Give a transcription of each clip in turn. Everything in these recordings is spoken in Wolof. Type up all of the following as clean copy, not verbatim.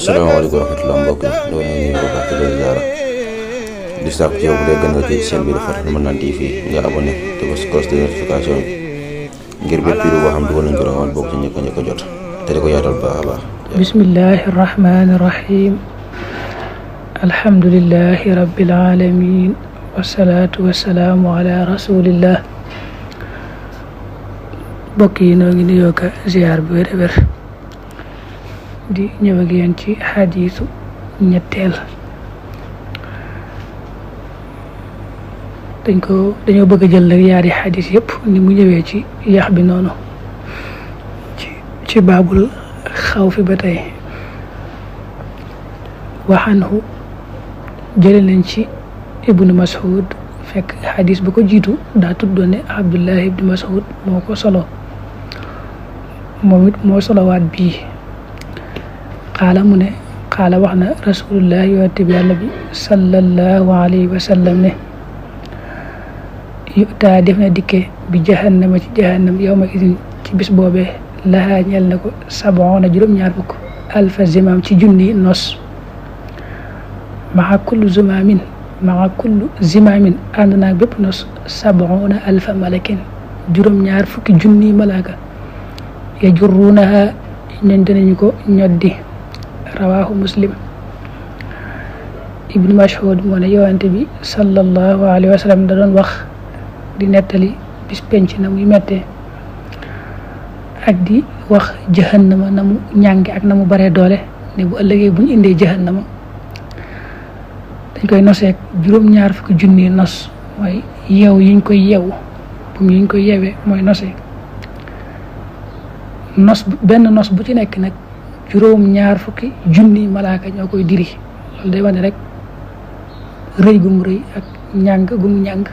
salaamaaleykum wa rahmatulah mbokk yi ñoo ngi nuyu bu baax di leen ziara di sàkku ci yow bu dee gën nga ci chaîne bi dafa Rafah Nane TV nga abonné te bës cloche de notification bi ngir bépp vidéo boo xam dugal nañ ko rek woon bokk ci ñëkk a jot te di ko yaatal bu baax a baax. bismillahi rahmaani rahim alhamdulillahi rabbil alamin wasalaatu wasalaamu ala rasulillah. mbokk yi noo ngi nuyoo ka ziar bu wér di ñëw ak yéen ci xadiisu ñetteel. dañoo bëgg a jël rek yaari xadiis yëpp ni mu ñëwee ci yax bi noonu ci baabul xaw fi ba tey. waxanhu jële nañ ci ibnu Mas'ud fekk xadiis bu ko jiitu daa tuddoon ne Abdullahi ibnu Mas'ud moo ko solo moom it moo solowaat bii. qaala mu ne qaala wax na rasulullah yonent bi yàlla bi sallallahu alayhi wa sallam ne yutaa def na dikke bi jahannama ci jahannam yawma idin ci bis boobee lahaa ñel na ko saboona juróom-ñaar fukk alfa zimaam ci junni nos maa kullu zimaamin ànd naag bépp nos saboona alfa malakin juróom-ñaar fukki junni malaaka yajurruunaha ñen dinañu ko ñoddi rawaahu muslim. ibnu Mas'ud moo ne yonent bi sallallahu alayhi wa sallam da doon wax di nettali bis penc na muy mettee ak di wax jahannama na mu ñànge ak na mu baree doole ne bu ëllëgee bu ñu indee jahannama dañ koy noseek juróom-ñaar fukki junni nos mooy yeew yiñ koy yeew bu yiñ koy yeewee mooy nosee nos benn nos bu ci nekk nag juróom-ñaar fukki junni malaaka ñoo koy diri. loolu day wane rek rëy gu mu rëy ak ñàng gu mu ñàng.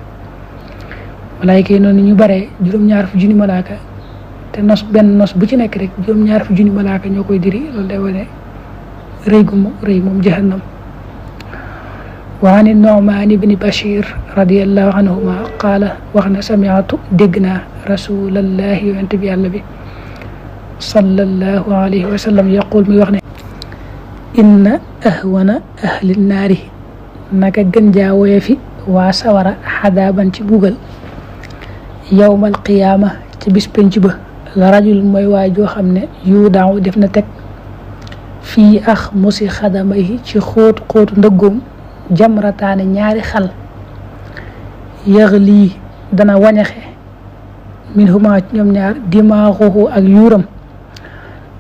malaayka yi noonu ñu baree juróom-ñaar fukki junni malaaka te benn nos bu ci nekk rek juróom-ñaar fukki junni malaaka ñoo koy diri. loolu day wane rëy gu mu rëy moom jahannam. wa an Nu'man ibni Bashir radiyallahu anhuma qaala wax na sami'tu dégg naa rasulallahi yonent bi yàlla bi sallallahu alayhi wa sallam yaqul mi wax ne inna ahwana ahli naari naka gën jaa woye fi waa sawara xadaaban ci bugal yawmal qiyaama ci bis penc ba la rajul mooy waay joo xam ne yu daaw def na teg fii ax musi xadamay ci xóotu ndëggoom jamrataane ñaari xal yaxlii dana wañaxe min huma ñoom ñaar dimaaxuhu ak yuuram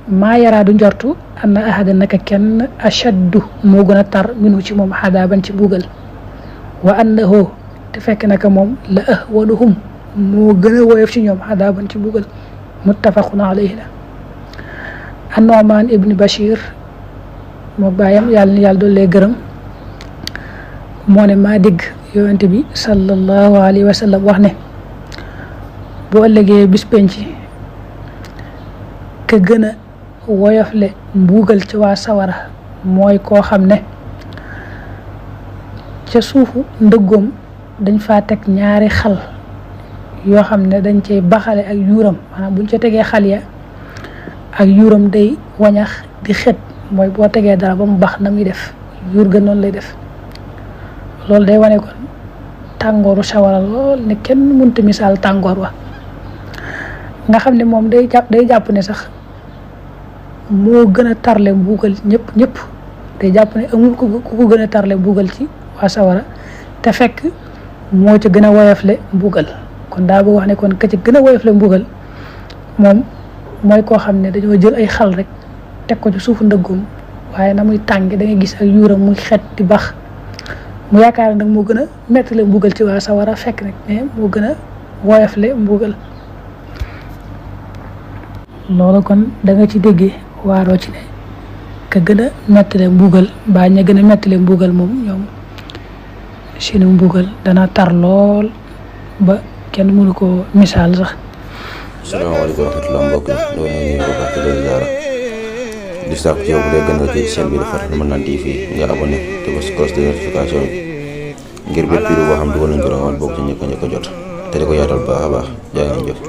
maa yaraa du njortu anna ahada naka kenn ashaddu moo gën a tar minu ci moom xadaaban ci bugal wa annahu te fekk naka moom la ahwanuhum moo gën a woyof ci ñoom xadaaban ci bugal muttafaqun alayhi la. an-Nu'man ibn Bashir moo bàyyam yàlla doollee gërëm moo ne maa dégg yonent bi sallallahu alayhi wa sallam wax ne bu ëllëgee bis penc ka gën a woyofle mbuugal ci waa sawara mooy koo xam ne ca suufu ndëggoom dañ faa teg ñaari xal yoo xam ne dañ cay baxale ak yuuram maanaam buñ ca tegee xal ya ak yuuram day wañax di xet mooy boo tegee dara ba mu bax na muy def yuur ga noonu lay def. loolu day wane kon tàngooru sawara lool ne kenn mënta misaal tàngoor wa nga xam ne moom day jàpp ne sax moo gën a tarle mbuugal ñëpp day jàpp ne amul ku ko gën a tarle mbuugal ci waa sawara te fekk moo ca gën a woyofle mbuugal. kon daa bëgg wax ne kon ka ca gën a woyofle mbuugal moom mooy koo xam ne dañoo jël ay xal rek teg ko ci suufu ndëggoom waaye na muy tànge da ngay gis ak yuuram muy xet di bax mu yaakaar nag moo gën a mettale mbugal ci waa sawara fekk nag mais moo gën a woyofle mbugal. loolu kon da nga ci déggee waaroo ci ne ka gën a mettale mbugal mbaa ña gën a mettale mbugal moom ñoom seeni mbugal dana tar lool ba kenn mënu ko misaal sax. salaamaaleykum wa rahmatulah mbokk yi ñoo ngi nuyu bu baax di leen ziara di sàkku ci yow bu dee gën nga ci chaîne bi dafa Rafah Nane TV nga abonné te bës cloche de notification bi ngir bépp vidéo boo xam dugal nañ ko rek woon bokk ci ñëkk a jot te di ko yaatal bu baax a baax. jaa ngeen jëf.